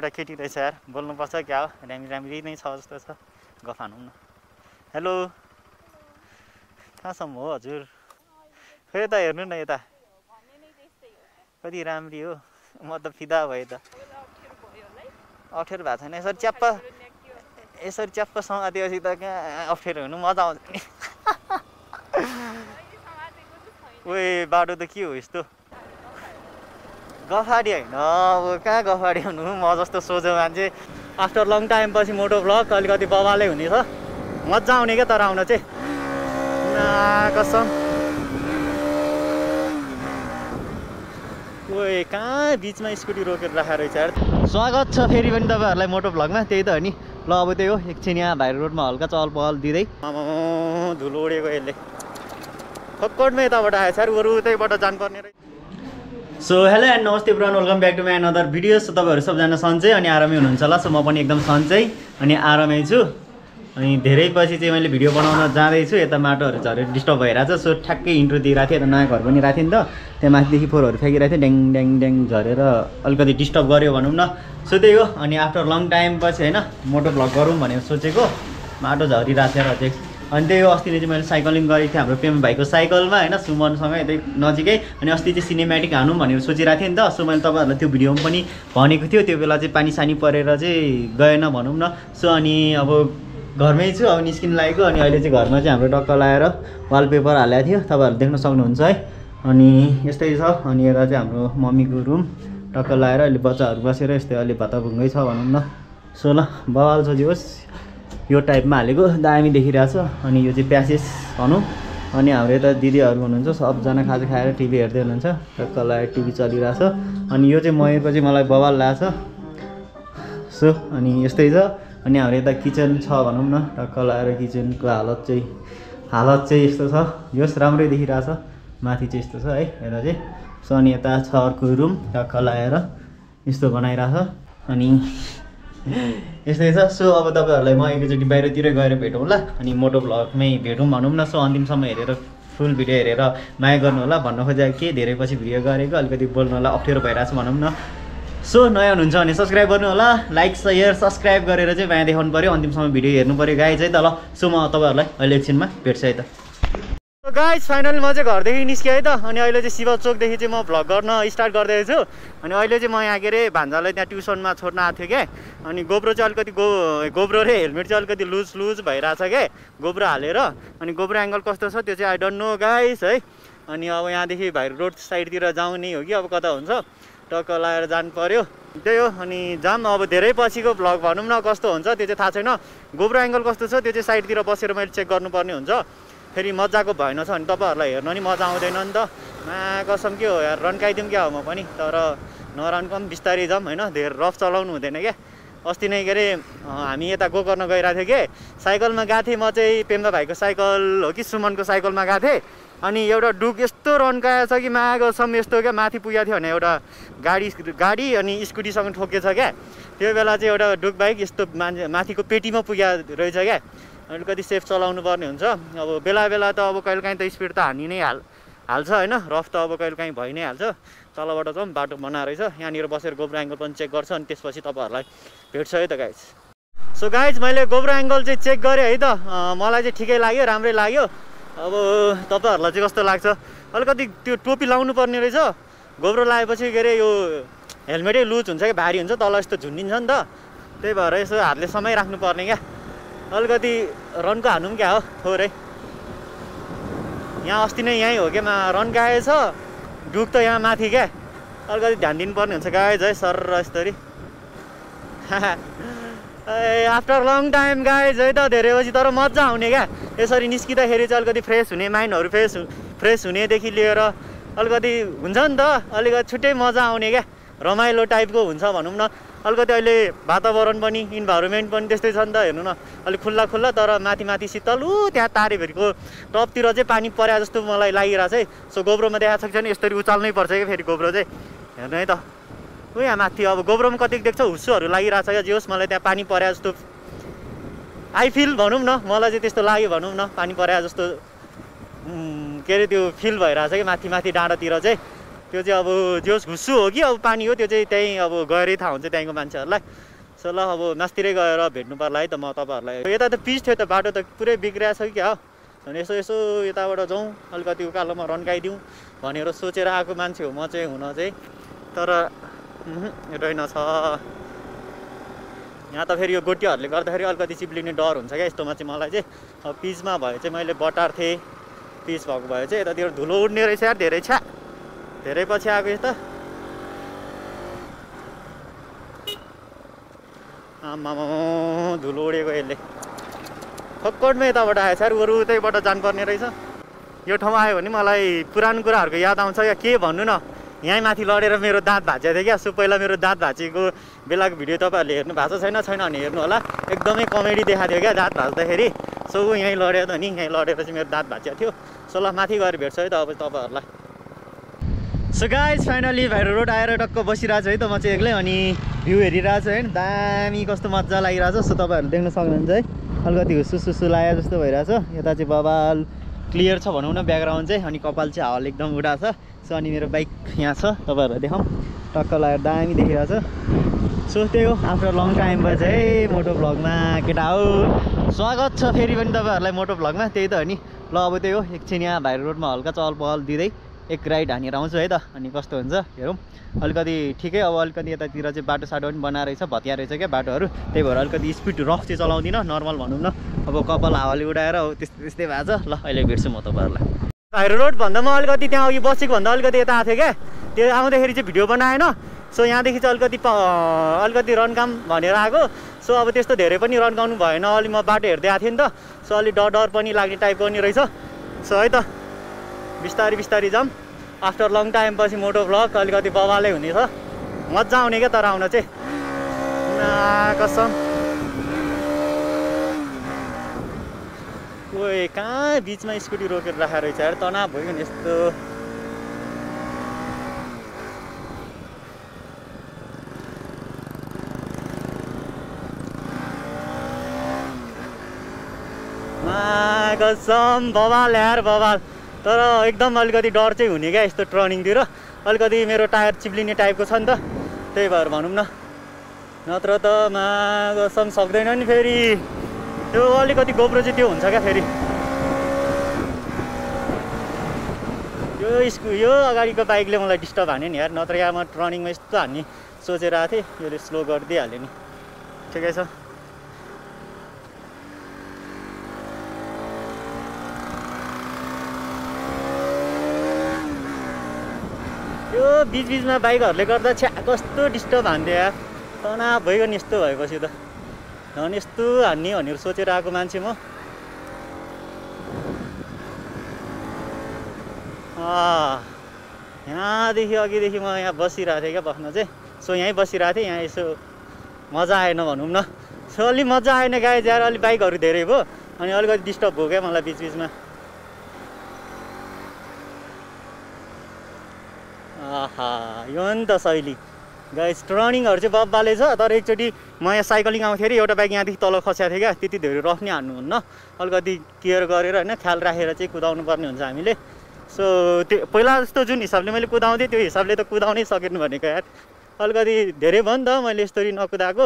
एउटा केटी रहेछ यार, बोल्नुपर्छ क्या हो, राम्री नै छ जस्तो छ, गफ हानौँ न। हेलो, कहाँसम्म हो हजुर? खै त हेर्नु न यता, कति राम्री हो, म त फिदा भएँ त। अप्ठ्यारो भएको छैन, यसरी च्याप्प समातेपछि त कहाँ अप्ठ्यारो हुनु, मजा आउँछ नि। ओए बाटो त के हो यस्तो? गफाडी होइन, अब कहाँ गफाडी हुनु, म जस्तो सोझो मान्छे आफ्टर लङ टाइम पछि मोटो भ्लग अलिकति बवालै हुने छ, मजा आउने क्या तर आउन चाहिँ कसम। ओए कहाँ बिचमा स्कुटी रोकेर राखेर रहेछ यार। स्वागत छ फेरि पनि तपाईँहरूलाई मोटो भ्लगमा, त्यही त हो नि। ल अब त्यही हो, एकछिन यहाँ भाइर रोडमा हल्का चहल पहल दिँदै धुलो उडेको यसले फक्कटमै यताबाट आएछ यार, बरु उतैबाट जानुपर्ने रहेछ। सो हेलो एन्ड नमस्ते ब्रन, welcome back to my another video. So तपाईँहरू सबजना सन्चै अनि आरामै हुनुहुन्छ होला। सो म पनि एकदम सन्चै अनि आरामै छु। अनि धेरै पछि चाहिँ मैले भिडियो बनाउन जाँदैछु, यता माटोहरू झरेर डिस्टर्ब भइरहेछ। सो ठ्याक्कै इन्ट्रो दिइरहेको थिएँ, यता नयाँ घर पनि राखेँ नि त, त्यहाँ माथिदेखि फोहोरहरू फ्याँकिरहेको थिएँ, ड्याङ ड्याङ ड्याङ झरेर अलिकति डिस्टर्ब गर्यो भनौँ न। सो त्यही हो, अनि आफ्टर लङ टाइम पछि होइन मोटो भ्लग गरौँ भनेर सोचेको, माटो झरिरहेको थियो र अझै। अनि त्यही हो, अस्ति चाहिँ मैले साइक्लिङ गरेको थिएँ हाम्रो पेम भाइको साइकलमा होइन, सुमनसँग यतै नजिकै। अनि अस्ति चाहिँ सिनेमेटिक हानौँ भनेर सोचिरहेको थिएँ नि त। सो मैले तपाईँहरूलाई त्यो भिडियोमा पनि भनेको थियो, त्यो बेला चाहिँ पानी सानी परेर चाहिँ गएन भनौँ न। सो अनि अब घरमै छु, अब निस्किनु लागेको। अनि अहिले चाहिँ घरमा चाहिँ हाम्रो टक्क लाएर वालपेपर हालेको थियो, तपाईँहरू देख्न सक्नुहुन्छ है। अनि यस्तै छ। अनि यता चाहिँ हाम्रो मम्मीको रुम टक्क लाएर अहिले बच्चाहरू बसेर यस्तै अलि भत्ताभुङ्गै छ भनौँ न। सो ल बवाल छ जे होस्, यो टाइपमा हालेको दामी देखिरहेछ। अनि यो चाहिँ प्यासेज भनौँ। अनि हाम्रो यता दिदीहरू हुनुहुन्छ, सबजना खाजा खाएर टिभी हेर्दै हुनुहुन्छ, टक्क लगाएर टिभी चलिरहेछ। अनि यो चाहिँ महेपछि मलाई बवाल लाग्छ। सो अनि यस्तै छ। अनि हाम्रो यता किचन छ भनौँ न, टक्क लगाएर किचनको हालत चाहिँ यस्तो छ, यस राम्रै देखिरहेछ। माथि चाहिँ यस्तो छ है यता चाहिँ। सो अनि यता छ अर्को रुम, टक्क लगाएर यस्तो बनाइरहेछ। अनि यस्तै छ। सो अब तपाईँहरूलाई म एकैचोटि बाहिरतिरै गएर भेटौँ ल, अनि मोटो भ्लगमै भेटौँ भनौँ न। सो अन्तिमसम्म हेरेर फुल भिडियो हेरेर माया गर्नु होला। भन्न खोजेको के धेरै पछि भिडियो गरेको, अलिकति बोल्नु होला अप्ठ्यारो भइरहेछ भनौँ न। सो नयाँ हुनुहुन्छ भने सब्सक्राइब गर्नु होला, लाइक सेयर सब्सक्राइब गरेर चाहिँ माया देखाउनु पऱ्यो, अन्तिमसम्म भिडियो हेर्नु पऱ्यो गाइज है त। ल सो म तपाईँहरूलाई अहिले एकछिनमा भेट्छु है त। गाइज फाइनली म चाहिँ घरदेखि निस्केँ है त। अनि अहिले चाहिँ शिव चोकदेखि चाहिँ म भ्लग गर्न स्टार्ट गर्दैछु छु। अनि अहिले चाहिँ म यहाँ के अरे भान्जालाई त्यहाँ ट्युसनमा छोड्न आएको थिएँ क्या। अनि गोब्रो चाहिँ अलिकति गोब्रो र हेलमेट चाहिँ अलिकति लुज भइरहेछ क्या, गोब्रो हालेर। अनि गोब्रो एङ्गल कस्तो छ त्यो चाहिँ आई डोन्ट नो गाइज है। अनि अब यहाँदेखि भाइ रोड साइडतिर जाउने हो कि अब कता हुन्छ, टक्क लगाएर जानु पऱ्यो, त्यही हो। अनि जाम अब धेरै पछिको भ्लग भनौँ न, कस्तो हुन्छ त्यो चाहिँ थाहा छैन। गोब्रो एङ्गल कस्तो छ त्यो चाहिँ साइडतिर बसेर मैले चेक गर्नुपर्ने हुन्छ, फेरि मजाको भएन छ भने तपाईँहरूलाई हेर्न नि मजा आउँदैन नि त। कसम के हो यार, रन्काइदिउँ क्या हो म पनि, तर नरन्कम बिस्तारै जाऊँ होइन, धेरै रफ चलाउनु हुँदैन क्या। अस्ति नै के अरे हामी यता गोकर्ण गइरहेको थिएँ कि, साइकलमा गएको थिएँ म चाहिँ, पेम्बा भाइको साइकल हो कि सुमनको साइकलमा गएको थिएँ। अनि एउटा डुक यस्तो रन्काएछ कि मागोसम्म यस्तो क्या, माथि पुगेको थियो भने एउटा गाडी अनि स्कुटीसँग ठोकेछ क्या। त्यो बेला चाहिँ एउटा डुक बाइक यस्तो माथिको पेटीमा पुगेको रहेछ क्या। अलिकति सेफ चलाउनु पर्ने हुन्छ। अब बेला बेला त अब कहिलेकाहीँ त स्पिड त हानि नै हाल्छ होइन, रफ त अब कहिलेकाहीँ भइ नै हाल्छ। तलबाट चाहिँ बाटो बनाएर रहेछ, यहाँनिर बसेर गोब्रो एङ्गल पनि चेक गर्छ। अनि त्यसपछि तपाईँहरूलाई भेट्छ है त गाइज। सो गाइज मैले गोब्रो एङ्गल चाहिँ चेक गरेँ है त, मलाई चाहिँ ठिकै लाग्यो, राम्रै लाग्यो। अब तपाईँहरूलाई चाहिँ कस्तो लाग्छ? अलिकति त्यो टोपी लाउनु पर्ने रहेछ, गोब्रो लगाएपछि के अरे यो हेलमेटै लुज हुन्छ क्या, भारी हुन्छ, तल यस्तो झुन्डिन्छ नि त, त्यही भएर यसो हातले समाइराख्नु पर्ने क्या। अलिकति रनको हानौँ क्या हो थोरै, यहाँ अस्ति नै यहीँ हो क्या रन्काएछ, डुक त यहाँ माथि क्या, अलिकति ध्यान दिनुपर्ने हुन्छ गाइज है। सर यस्तरी आफ्टर लङ टाइम गाइज है त, धेरै पछि तर मजा आउने क्या। यसरी निस्किँदाखेरि चाहिँ अलिकति फ्रेस हुने, माइन्डहरू फ्रेस हुनेदेखि लिएर अलिकति हुन्छ नि त, अलिकति छुट्टै मजा आउने क्या, रमाइलो टाइपको हुन्छ भनौँ न। अलिकति अहिले वातावरण पनि इन्भाइरोमेन्ट पनि त्यस्तै छ नि त, हेर्नु न अलिक खुल्ला तर माथि शीतल। त्यहाँ तारेभरिको टपतिर चाहिँ पानी परे जस्तो मलाई लागिरहेछ है। सो गोब्रोमा देखाएको छ कि यसरी उचाल्नै पर्छ क्या फेरि गोब्रो चाहिँ, हेर्नु है त। यहाँ माथि अब गोब्रोमा कति देख्छ हुस्सुहरू लागिरहेछ क्या, जे होस् मलाई त्यहाँ पानी परे जस्तो आई फिल भनौँ न, मलाई चाहिँ त्यस्तो लाग्यो भनौँ न, पानी परे जस्तो के अरे त्यो फिल भइरहेछ कि माथि डाँडातिर चाहिँ। त्यो चाहिँ अब जोस घुस्सु हो कि अब पानी हो त्यो चाहिँ त्यहीँ अब गएरै थाहा हुन्छ त्यहीँको मान्छेहरूलाई। सो ल अब मास्तिरै गएर भेट्नु पर्ला है त म तपाईँहरूलाई। यता त पिच थियो त बाटो त पुरै बिग्रिरहेको छ क्या हो। अनि यसो यताबाट जाउँ अलिकति उकालोमा रन्काइदिउँ भनेर सोचेर आएको मान्छे हो म चाहिँ हुन चाहिँ। तर रहेनछ यहाँ त फेरि यो गोटीहरूले गर्दाखेरि अलिकति चिप्लिने डर हुन्छ क्या यस्तोमा चाहिँ मलाई चाहिँ। अब पिचमा भए चाहिँ मैले बटार थिएँ, पिच भएको भए चाहिँ यतातिर धुलो उड्ने रहेछ यार धेरै छ, धेरै पछि आएको यता। आमामा धुलो उडेको यसले फक्कडमा यताबाट आएछ यार, अरू उतैबाट जानुपर्ने रहेछ। यो ठाउँमा आयो भने मलाई पुरानो कुराहरूको याद आउँछ या के भन्नु न। यहीँ माथि लडेर मेरो दाँत भाँचिएको थियो क्या। सो पहिला मेरो दाँत भाँचेको बेलाको भिडियो तपाईँहरूले हेर्नु भएको छ छैन भने हेर्नु होला, एकदमै कमेडी देखाएको थियो क्या दाँत भाँच्दाखेरि। सो यहीँ लड्यो त नि, यहीँ लडेर चाहिँ मेरो दाँत भाँचिएको थियो। सो ल माथि गएर भेट्छु है त अब तपाईँहरूलाई। सो गाइज फाइनली भाइरो रोड आएर टक्क बसिरहेको छु है त म चाहिँ एक्लै। अनि भ्यू हेरिरहेको छु है, दामी कस्तो मजा लागिरहेको छ। सो तपाईँहरूले देख्न सक्नुहुन्छ है, अलिकति हुसुसुसु लाग्यो जस्तो भइरहेछ। यता चाहिँ बबाल क्लियर छ भनौँ न ब्याकग्राउन्ड चाहिँ। अनि कपाल चाहिँ हावाले एकदम उडाएको छ। सो अनि मेरो बाइक यहाँ छ, तपाईँहरूलाई देखाउँ, टक्क लगाएर दामी देखिरहेको छ। सो त्यही हो, आफ्टर लङ टाइम पछि है मोटो भ्लगमा केटा हो स्वागत छ फेरि पनि तपाईँहरूलाई मोटो भ्लगमा। त्यही त हो नि। ल अब त्यही हो, एकछिन यहाँ भाइरो रोडमा हल्का चहल पहल दिँदै एक राइड हानेर आउँछु है त। अनि कस्तो हुन्छ हेरौँ। अलिकति ठिकै, अब अलिकति यतातिर चाहिँ बाटो साटो पनि बनाएर रहेछ, भतिया रहेछ क्या बाटोहरू। त्यही भएर अलिकति स्पिड रफ चाहिँ चलाउँदिनँ, नर्मल भनौँ न। अब कपाल हावाले उडाएर अब त्यस्तै त्यस्तै भएको छ। ल अहिले भेट्छु म तपाईँहरूलाई। भाइरो रोड भन्दा म अलिकति त्यहाँ अघि बसेको भन्दा अलिकति यता आएको थिएँ क्या। त्यो आउँदाखेरि चाहिँ भिडियो बनाएन। सो यहाँदेखि चाहिँ अलिकति रनकाम भनेर आएको। सो अब त्यस्तो धेरै पनि रन्काउनु भएन, अलि म बाटो हेर्दै आएको थिएँ नि त। सो अलि डर पनि लाग्ने टाइपको पनि रहेछ। सो है त बिस्तारी बिस्तारी जाऊँ। आफ्टर लङ टाइम पछि मोटो भ्लग अलिकति बवालै हुनेछ, मजा आउने क्या। तर आउन चाहिँ कसम ओए कहाँ बिचमा स्कुटी रोकेर राखेर रहेछ यार, तनाव भयो नि यस्तो। कसम बवाल यार बवाल। तर एकदम अलिकति डर चाहिँ हुने क्या यस्तो टर्निङतिर। अलिकति मेरो टायर चिप्लिने टाइपको छ नि त, त्यही भएर भनौँ न। नत्र त कसम सक्दैन नि फेरि। त्यो अलिकति गोप्रो चाहिँ त्यो हुन्छ क्या फेरि। यो अगाडिको बाइकले मलाई डिस्टर्ब हान्यो नि यार, नत्र यहाँ म टर्निङमा यस्तो हान्ने सोचेर आएको थिएँ। यसले स्लो गरिदिइहाल्यो नि, ठिकै छ। यो बिचबिचमा बाइकहरूले गर्दा छ्या कस्तो डिस्टर्ब हान्थ्यो यार, तनाव भइगयो नि यस्तो भएपछि त। झन् यस्तो हान्ने भनेर सोचेर आएको मान्छे म। यहाँदेखि अघिदेखि म यहाँ बसिरहेको थिएँ क्या बस्न चाहिँ। सो यहीँ बसिरहेको थिएँ, यहाँ यसो मजा आएन भनौँ न। सो अलि मजा आएन गाइज यार, अलि बाइकहरू धेरै भयो अनि अलिकति डिस्टर्ब भयो क्या मलाई बिचबिचमा। आहा यो नि त शैली गाइस। टर्निङहरू चाहिँ बब्बाले छ। तर एकचोटि म यहाँ साइक्लिङ आउँथेँ अरे, एउटा बाइक यहाँदेखि तल खस्याएको थियो क्या। त्यति धेरै रफ नै हान्नुहुन्न, अलिकति केयर गरेर होइन ख्याल राखेर चाहिँ कुदाउनु पर्ने हुन्छ हामीले। सो त्यो पहिला जस्तो जुन हिसाबले मैले कुदाउँथेँ त्यो हिसाबले त कुदाउनै सकेन भनेको यार। अलिकति धेरै भयो नि त मैले यसरी नकुदाएको।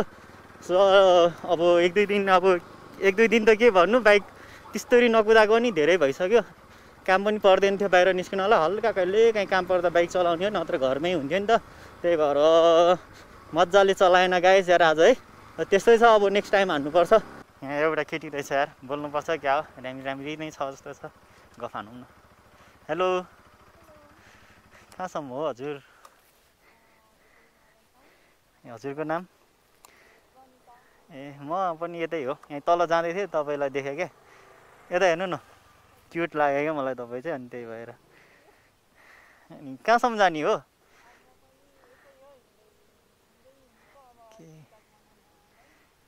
सो अब एक दुई दिन त के भन्नु, बाइक त्यस्तरी नकुदाएको नि धेरै भइसक्यो। काम पनि पर्दैन थियो बाहिर निस्किन, होला हल्का कहिले काहीँ काम पर्दा बाइक चलाउने हो, नत्र घरमै हुन्थ्यो नि त। त्यही भएर मजाले चलाएन गाइस यार आज है। त्यस्तै छ, अब नेक्स्ट टाइम हान्नुपर्छ। यहाँ एउटा केटी रहेछ यार, बोल्नुपर्छ क्या हो, राम्री नै छ जस्तो छ, गफ हानौँ न। हेलो कहाँसम्म हो हजुर? हजुरको नाम? ए म पनि यतै हो, यहीँ तल जाँदै थिएँ तपाईँलाई देखेँ क्या। यता हेर्नु न, क्युट लाग्यो क्या मलाई तपाईँ चाहिँ। अनि त्यही भएर अनि कहाँसम्म जाने हो?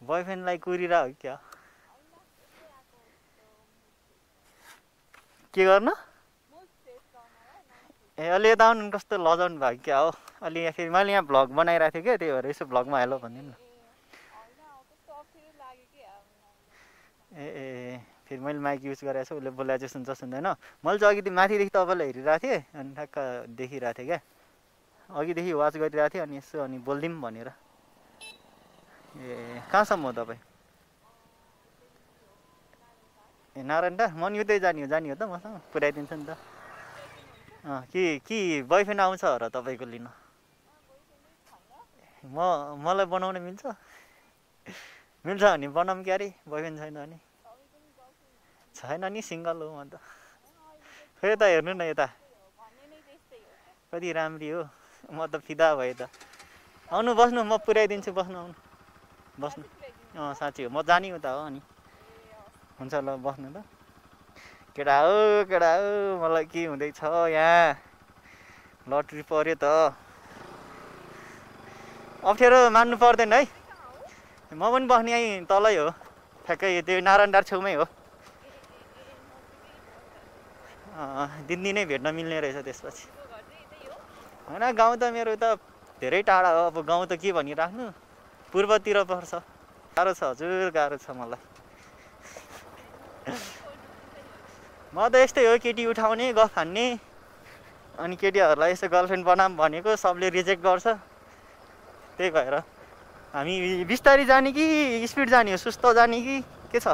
बोयफ्रेन्डलाई कुरिरह हो क्या? के गर्न? ए अलि यता आउनु, कस्तो लजाउनु भयो क्या हो। अलि यहाँ फेरि मैले यहाँ भ्लग बनाइरहेको थिएँ क्या, त्यही भएर यसो भ्लगमा हेलो भनिदिनु न। ए फेरि मैले माइक युज गरेको छु, उसले बोलाएको चाहिँ सुन्छ सुन्दैन। मैले चाहिँ अघि माथिदेखि तपाईँलाई हेरिरहेको थिएँ अनि ठ्याक्क देखिरहेको थिएँ क्या। अघिदेखि वाच गरिरहेको थिएँ अनि यसो अनि बोलिदिउँ भनेर। ए कहाँसम्म हो तपाईँ? ए नारायणटा म नि उतै जाने हो त मसँग पुऱ्याइदिन्छ नि त। कि बोयफ्रेन्ड आउँछ र तपाईँको लिन? मलाई बनाउन मिल्छ? मिल्छ भने बनाऊँ क्या अरे बोयफ्रेन्ड छैन भने? छैन नि सिङ्गल हो म त। खै यता हेर्नु न यता कति राम्री हो म त फिदा भएँ त। आउनु बस्नु म पुऱ्याइदिन्छु बस्नु आउनु बस्नु। साँच्ची हो म जाने उता हो अनि हुन्छ ल बस्नु त। केटा हो मलाई के हुँदैछ यहाँ लटरी पर्यो त। अप्ठ्यारो मान्नु पर्दैन है। म पनि बस्ने यहीँ तलै हो ठ्याक्कै त्यो नारायणडाँडा छेउमै हो। दिनदिनै भेट्न मिल्ने रहेछ त्यसपछि। होइन गाउँ त मेरो उता धेरै टाढा हो। अब गाउँ त के भनिराख्नु पूर्वतिर पर्छ। गाह्रो छ हजुर गाह्रो छ मलाई। म त यस्तै हो केटी उठाउने गफ हान्ने अनि केटीहरूलाई यसो गर्लफ्रेन्ड बनाऊँ भनेको सबले रिजेक्ट गर्छ। त्यही भएर हामी बिस्तारी जाने कि स्पिड जाने हो सुस्त जाने कि के छ?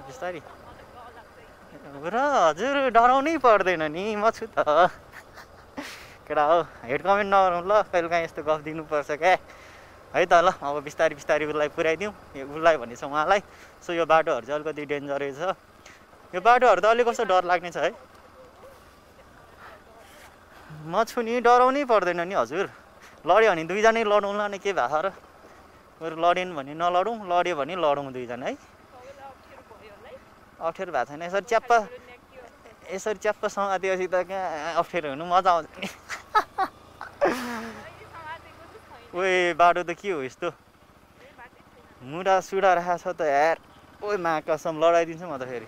बिस्तारी र हजुर डराउनै पर्दैन नि म छु त। केटा हो हेड कमेन्ट नगरौँ ल कहिले काहीँ यस्तो गफ दिनुपर्छ क्या है त। ल अब बिस्तारी उसलाई पुऱ्याइदिउँ उसलाई भनेछ उहाँलाई। सो यो बाटोहरू चाहिँ अलिकति डेन्जरै छ। यो बाटोहरू त अलिक कस्तो डर लाग्ने छ है। म छु नि डराउनै पर्दैन नि हजुर। लड्यो भने दुईजनै लडौँला नि के भएको छ र। बरु लडेन भने नलडौँ लड्यो भने लडौँ दुईजना है। अप्ठ्यारो भएको छैन यसरी च्याप्प समातेपछि त कहाँ अप्ठ्यारो हुनु मजा आउँछ नि। ओए बाटो त के हो यस्तो मुडा सुडा राखेको छ त यार। ओए मा कसम लडाइदिन्छु म त फेरि।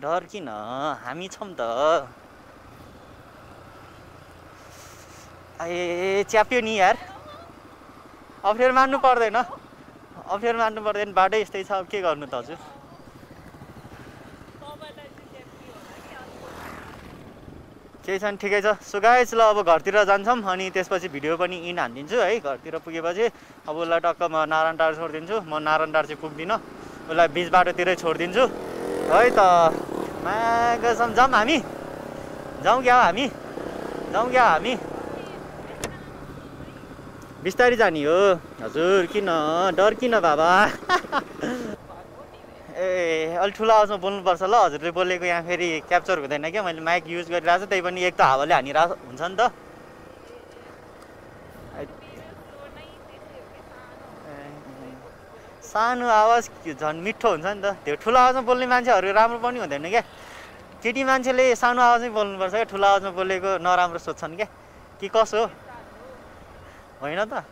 डर किन हामी छौँ त। ए च्याप्यो नि यार। अप्ठ्यारो मान्नु पर्दैन बाटो यस्तै छ अब के गर्नु त हजुर। केही छैन ठिकै छ। सो गाइस ल अब घरतिर जान्छौँ अनि त्यसपछि भिडियो पनि इन हानिदिन्छु है। घरतिर पुगेपछि अब उसलाई टक्क म नारायणटार छोडिदिन्छु। म नारायणटार चाहिँ पुग्दिनँ उसलाई बिच बाटोतिरै छोडिदिन्छु है त। मा कसम जाउँ हामी बिस्तारी जाने हो हजुर। किन डर किन बाबा? ए अलि ठुलो आवाजमा बोल्नुपर्छ ल हजुरले बोलेको यहाँ फेरि क्याप्चर हुँदैन क्या। मैले माइक युज गरिरहेको छु त्यही पनि एक त हावाले हानिरहेको हुन्छ नि त। सानो आवाज झन् मिठो हुन्छ नि त। त्यो ठुलो आवाजमा बोल्ने मान्छेहरू राम्रो पनि हुँदैन क्या। केटी मान्छेले सानो आवाजमै बोल्नुपर्छ क्या। ठुलो आवाजमा बोलेको नराम्रो सोध्छन् क्या कि कसो होइन त।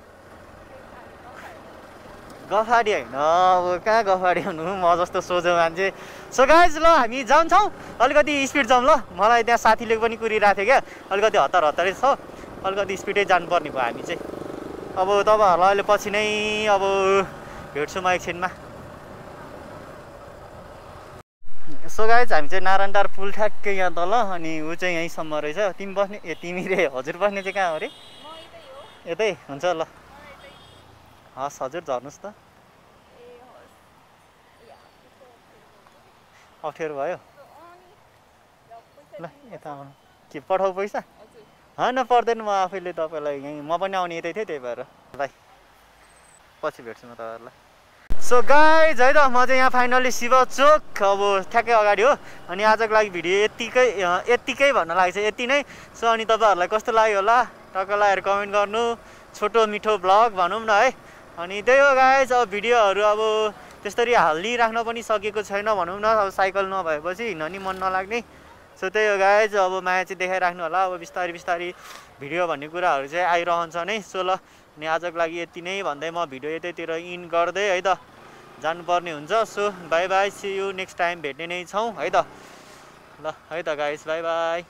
गफाडी होइन अब कहाँ गफाडी हुनु म जस्तो सोझो मान्छे। सो गाइज ल हामी जान्छौँ अलिकति स्पिड जाउँ ल। मलाई त्यहाँ साथीले पनि कुरिरहेको थियो क्या अलिकति हतारै छ अलिकति स्पिडै जानुपर्ने भयो हामी चाहिँ। अब तपाईँहरूलाई अहिले पछि नै अब भेट्छु म एकछिनमा। सो गाइज हामी चाहिँ नारायणटार पुल ठ्याक्कै यहाँ तल अनि ऊ चाहिँ यहीँसम्म रहेछ। तिमी बस्ने ए तिमी रे हजुर बस्ने चाहिँ कहाँ हो अरे? यतै हुन्छ ल हस् हजुर झर्नुहोस् त। अप्ठ्यारो भयो ल यता आउनु के पठाऊ पैसा? होइन पर्दैन म आफैले तपाईँलाई यहीँ म पनि आउने यतै थिएँ त्यही भएर। बाई पछि भेट्छु म तपाईँहरूलाई। सो गाइज है त म चाहिँ यहाँ फाइनली शिव चोक अब ठ्याक्कै अगाडि हो अनि आजको लागि भिडियो यत्तिकै भन्न लागेको छ यति नै। सो अनि तपाईँहरूलाई कस्तो लाग्यो होला टक्क लगाएर कमेन्ट गर्नु। छोटो मिठो भ्लग भनौँ न है। अनि त्यही हो गाइज अब भिडियोहरू अब त्यसरी हालिराख्न पनि सकेको छैन भनौँ न। अब साइकल नभएपछि हिँड्न नि मन नलाग्ने। सो त्यही हो गाइज अब माया चाहिँ देखाइराख्नु होला। अब बिस्तारी भिडियो भन्ने कुराहरू चाहिँ आइरहन्छ नै। सो ल अनि आजको लागि यति नै भन्दै म भिडियो यतैतिर इन गर्दै है त जानुपर्ने हुन्छ। So bye bye see you next time भेट्ने नै छौँ है त। ल है त गाइज बाई बाई।